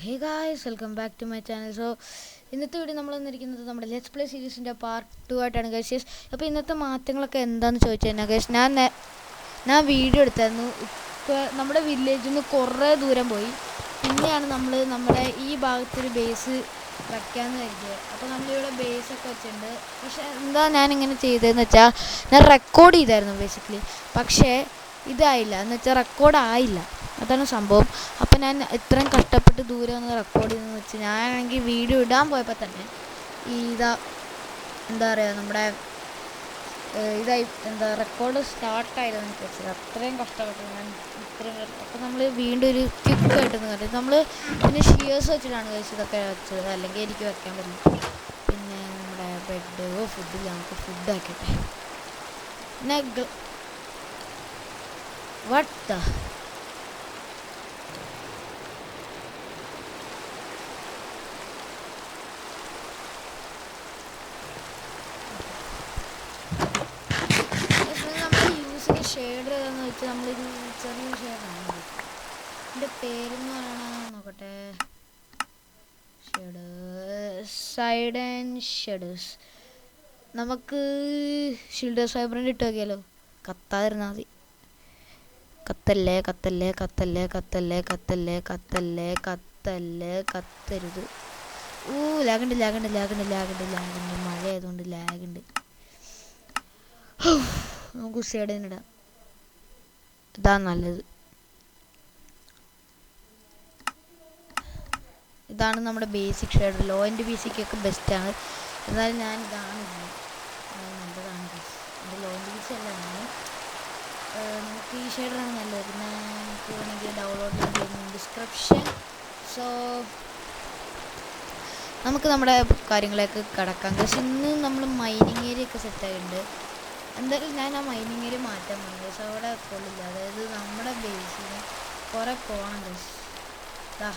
Hey guys welcome back to my channel. ഇന്നത്തെ video നമ്മൾ വന്നിരിക്കുന്നത് നമ്മുടെ ലെറ്റ്സ് പ്ലേ സീരീസിൻ്റെ പാർട്ട് 2 ആയിട്ടാണ് ഗൈസ്. അപ്പോൾ ഇന്നത്തെ മാറ്റങ്ങളൊക്കെ എന്താണെന്ന് ചോദിച്ചു കഴിഞ്ഞാൽ ഗൈസ്, ഞാൻ വീഡിയോ എടുത്തായിരുന്നു. ഇപ്പോൾ നമ്മുടെ വില്ലേജിൽ നിന്ന് കുറേ ദൂരം പോയി. പിന്നെയാണ് നമ്മൾ നമ്മുടെ ഈ ഭാഗത്തൊരു ബേസ് വയ്ക്കാമെന്ന് കരുതിയത്. അപ്പോൾ നമ്മളിവിടെ ബേസൊക്കെ വെച്ചിട്ടുണ്ട്. പക്ഷേ എന്താ ഞാനിങ്ങനെ ചെയ്തതെന്ന് വെച്ചാൽ, ഞാൻ റെക്കോർഡ് ചെയ്തായിരുന്നു ബേസിക്കലി. പക്ഷേ ഇതായില്ല എന്ന് വെച്ചാൽ റെക്കോർഡായില്ല, അതാണ് സംഭവം. അപ്പോൾ ഞാൻ ഇത്രയും കഷ്ടപ്പെട്ട് ദൂരെ ഒന്ന് റെക്കോർഡ് ചെയ്തെന്ന് വെച്ച് ഞാനാണെങ്കിൽ വീഡിയോ ഇടാൻ പോയപ്പോൾ തന്നെ എന്താ പറയുക, നമ്മുടെ റെക്കോർഡ് സ്റ്റാർട്ടായിരുന്നു എനിക്ക് വെച്ചത്. അത്രയും കഷ്ടപ്പെട്ടു ഞാൻ ഇത്രയും. അപ്പോൾ നമ്മൾ വീണ്ടും ഒരു ക്വിക്കായിട്ടൊന്ന് കണ്ടത്. നമ്മൾ പിന്നെ ഷിയേഴ്സ് വെച്ചിട്ടാണ് ഇതൊക്കെ വെച്ചത്, അല്ലെങ്കിൽ എനിക്ക് വെക്കാൻ പറ്റില്ല. പിന്നെ നമ്മുടെ ബെഡ് ഫുഡില്ല, നമുക്ക് ഫുഡ് ആക്കട്ടെ. പിന്നെ വട്ട് ഷെയ്ഡ് ഏതാണെന്ന് വെച്ചാൽ നമ്മളൊരു ചെറിയ ഷെയ്ഡാണ്. എൻ്റെ പേരെന്ന് പറയണ നോക്കട്ടെ, ഷെയ്ഡ് സൈഡ് ആൻഡ് ഷെഡേഴ്സ്. നമുക്ക് ഷിൽഡേഴ്സ് ഫൈബ്രൻ്റ് ഇട്ട് നോക്കിയാലോ? കത്താതിരുന്നാൽ മതി. കത്തല്ലേ കത്തല്ലേ കത്തല്ലേ കത്തല്ലേ കത്തല്ലേ കത്തല്ലേ കത്തല്ലേ കത്തരുത്. ലാഗുണ്ട് ലാഗുണ്ട് ലാഗുണ്ട് ലാഗുണ്ട് ലാഗുണ്ട് മഴ ആയതുകൊണ്ട് ലാഗുണ്ട്. നമുക്ക് ഷെയ്ഡിനിടാം, ഇതാണ് നല്ലത്. ഇതാണ് നമ്മുടെ ബേസിക് ഷെയ്ഡ്. ലോ ആൻഡ് ബേസിക്കൊക്കെ ബെസ്റ്റാണ്, എന്നാലും ഞാൻ ഇതാണ് നല്ലതാണ്. എൻ്റെ ലോ ആൻഡ് ബേസി അല്ല, നമുക്ക് ഈ ഷെയ്ഡാണ് നല്ലത്. പിന്നെ നമുക്ക് വേണമെങ്കിൽ ഡൗൺലോഡ് ചെയ്യാൻ ഡിസ്ക്രിപ്ഷൻ. സോ നമുക്ക് നമ്മുടെ കാര്യങ്ങളൊക്കെ കിടക്കാം. പക്ഷെ ഇന്ന് നമ്മൾ മൈനിങ് ഏരിയ ഒക്കെ സെറ്റായിട്ടുണ്ട്. എന്തായാലും ഞാൻ ആ മൈനിങ് ഏരിയ മാറ്റാൻ പോകുന്നു. പക്ഷെ അവിടെ കൊള്ളില്ല, അതായത് നമ്മുടെ ബേസിന് കുറേ പോകണം. പക്ഷേ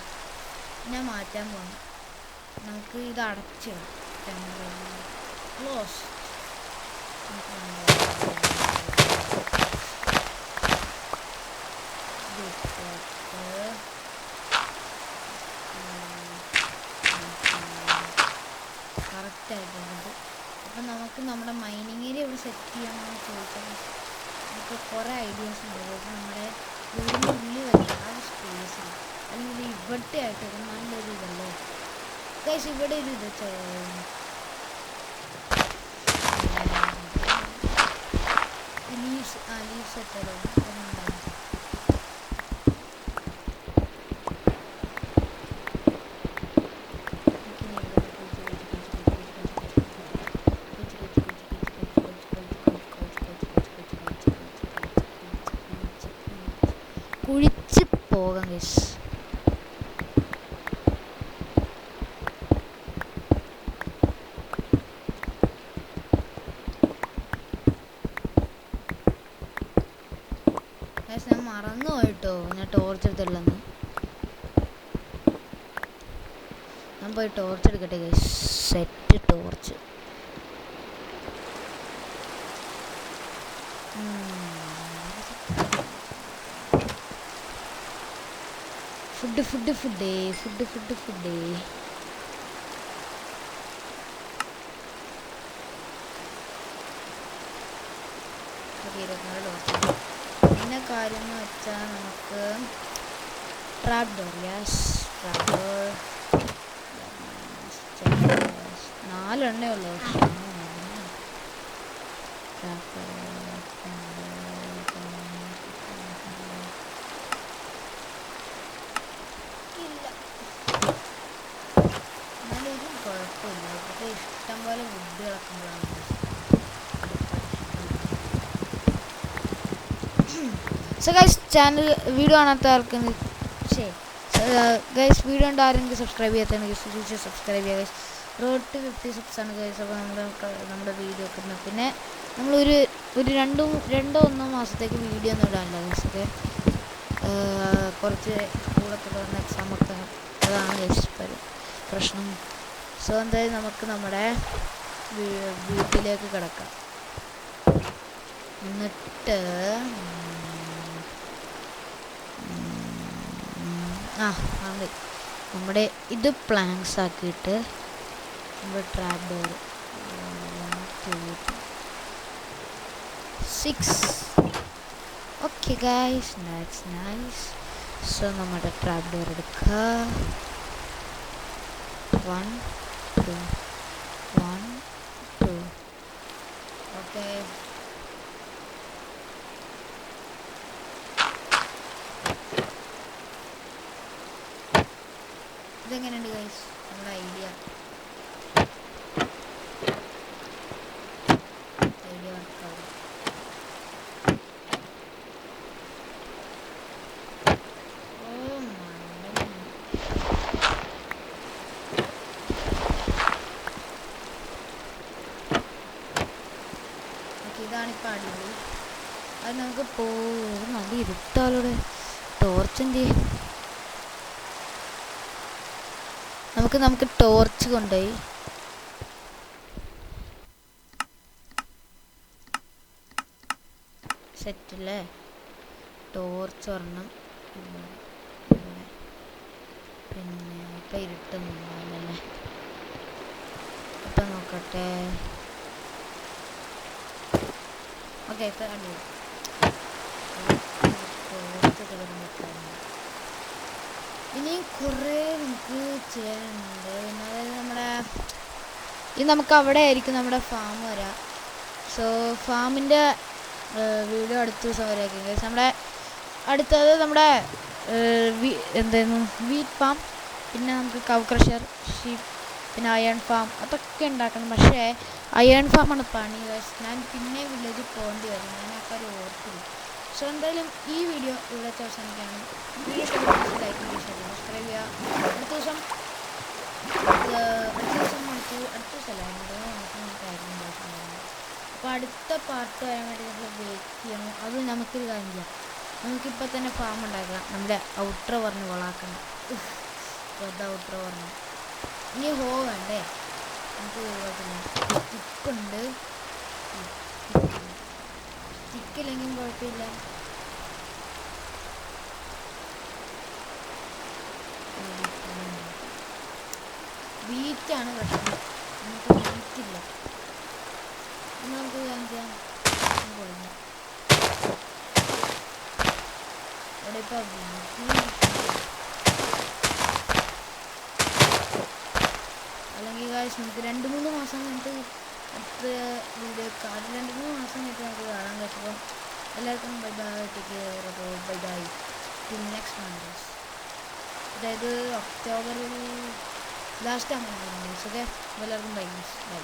ഞാൻ മാറ്റാൻ പോകുന്നു. നമുക്ക് ഇത് അടച്ച് ക്ലോസ്. കറക്റ്റായിട്ടുണ്ട്. അപ്പം നമുക്ക് നമ്മുടെ മൈനിങ് ഏരിയ ഇവിടെ സെറ്റ് ചെയ്യാമെന്ന് ചോദിച്ചാൽ നമുക്ക് കുറേ ഐഡിയാസ് ഉണ്ട്. അതായത് നമ്മുടെ വീടിൻ്റെ ഉള്ളിൽ വയ്ക്കാം ആ സ്പേസിൽ, അല്ലെങ്കിൽ ഇവിടുത്തെ ആയിട്ട് നല്ലൊരു ഇതല്ലേ ഗൈസ്. ഇവിടെ ഒരു ഇത് ലീവ്സ് എത്തല്ലോ. കുഴിച്ച് പോകാം ഗൈസ്. ഞാൻ മറന്നു പോയിട്ടോ, ഞാൻ ടോർച്ച് എടുത്തില്ലെന്ന്. ഞാൻ പോയി ടോർച്ച് എടുക്കട്ടെ guys. Set torch. Food food food food food food പിന്നെ കാര്യം എന്ന് വെച്ചാൽ നമുക്ക് ട്രാപ്പ് ഡോർ. ട്രാപ്പ് ഡോർ 4 എണ്ണേ ഉള്ളൂ. എന്നാലും കുഴപ്പമില്ല, ഇതൊക്കെ ഇഷ്ടം പോലെ വുഡ് കിടക്കുമ്പോഴാണ്. സോ ഗൈസ്, ചാനൽ വീഡിയോ കാണാത്ത ആർക്കെങ്കിലും ഗൈസ് വീഡിയോ ഉണ്ട് ആരെങ്കിലും സബ്സ്ക്രൈബ് ചെയ്യാത്ത സബ്സ്ക്രൈബ് ചെയ്യുക ഗൈസ്. റോഡ് ടു 50 subs ആണ് ഗൈസ്. അപ്പോൾ നമ്മുടെ വീഡിയോ ഒക്കെ ഉണ്ട്. പിന്നെ നമ്മളൊരു രണ്ടോ 1 മാസത്തേക്ക് വീഡിയോ ഒന്നും ഇടാനില്ല ഗൈസ്. ഒക്കെ കുറച്ച് സ്കൂളൊക്കെ തുറന്ന എക്സാമൊക്കെ, അതാണ് ഗൈസ് പ്രശ്നം. സോ എന്തായാലും നമുക്ക് നമ്മുടെ വീട്ടിലേക്ക് കിടക്കാം. എന്നിട്ട് നമ്മുടെ ഇത് പ്ലാങ്ക്സ് ആക്കിയിട്ട് നമ്മുടെ trap door 1 2 6. Okay guys, that's nice. So നമ്മുടെ ട്രാപ്പ് ഡോർ എടുക്കുക. 1 2 1 2. ഓക്കെ, ഇതെങ്ങനെയുണ്ട് ഗൈസ് നമ്മുടെ ഐഡിയ വർക്കാവും? ഇതാണിപ്പോൾ അടിപൊളി. അത് നമുക്ക് നല്ല ഇരുട്ടാലോടെ. ടോർച്ച് എന്ത് ചെയ്യും? നമുക്ക് ടോർച്ച് കൊണ്ടുപോയി സെറ്റല്ലേ. ടോർച്ച് ഒരെണ്ണം ഇവിടെ. പിന്നെ ഇപ്പം ഇരുട്ടൊന്നുമില്ലല്ലേ. ഇപ്പം നോക്കട്ടെ. ഓക്കെ, ഇപ്പം അടിപൊളി. ഇനിയും കുറേ നമുക്ക് ചെയ്യാനുണ്ട്. അതായത് നമുക്ക് അവിടെ ആയിരിക്കും നമ്മുടെ ഫാം വരാം. സോ ഫാമിൻ്റെ വീഡിയോ അടുത്ത ദിവസം വരെയായിരിക്കും. നമ്മുടെ അടുത്തത് നമ്മുടെ എന്തായിരുന്നു വീറ്റ് ഫാം, പിന്നെ നമുക്ക് കൗ ക്രഷർ, ഷീപ്പ്, പിന്നെ അയൺ ഫാം അതൊക്കെ ഉണ്ടാക്കണം. പക്ഷേ അയൺ ഫാമാണ് പണി. ഞാൻ പിന്നെ വില്ലേജിൽ പോകേണ്ടി വരും. ഞാൻ ആ കാര്യം ഓർത്തില്ല. സോ എന്തായാലും ഈ വീഡിയോ ഇവിടെ അവസാനിക്കുകയാണ്. വീഡിയോ ലൈക്ക് ചെയ്യുക, സബ്സ്ക്രൈബ് ചെയ്യുക. അടുത്ത ദിവസം അപ്പോൾ അടുത്ത പാർട്ട് വരാൻ വേണ്ടി നമ്മൾ വെയിറ്റ് ചെയ്യണം. അത് നമുക്കൊരു കാര്യം ചെയ്യാം. നമുക്കിപ്പോൾ തന്നെ ഫാം ഉണ്ടാക്കാം. നമ്മുടെ ഔട്ടർ പറഞ്ഞ് കൊളാക്കണം. വെറുതെ ഔട്ടർ പറഞ്ഞു. ഇനി ഹോ വേണ്ടേ? നമുക്ക് കുഴപ്പമില്ല. സ്റ്റിക്കുണ്ട്. സ്റ്റിക്കില്ലെങ്കിലും കുഴപ്പമില്ല. വീറ്റാണ് പ്രശ്നം. നമുക്ക് വീറ്റില്ല. നമുക്ക് കാണിക്കാം. പൊളിഞ്ഞ ഇവിടെ ഇപ്പോൾ അല്ലെങ്കിൽ കാശ് നമുക്ക് 2-3 മാസം കഴിഞ്ഞിട്ട് അടുത്ത വീഡിയോ 2-3 മാസം കഴിഞ്ഞിട്ട് നമുക്ക് കാണാൻ പറ്റുമ്പോൾ എല്ലാവർക്കും bye bye. Bye bye till next months. അതായത് ഒക്ടോബർ ലാസ്റ്റ് ആകുമ്പോൾ ഓക്കെ. എല്ലാവർക്കും ബൈ ബൈ.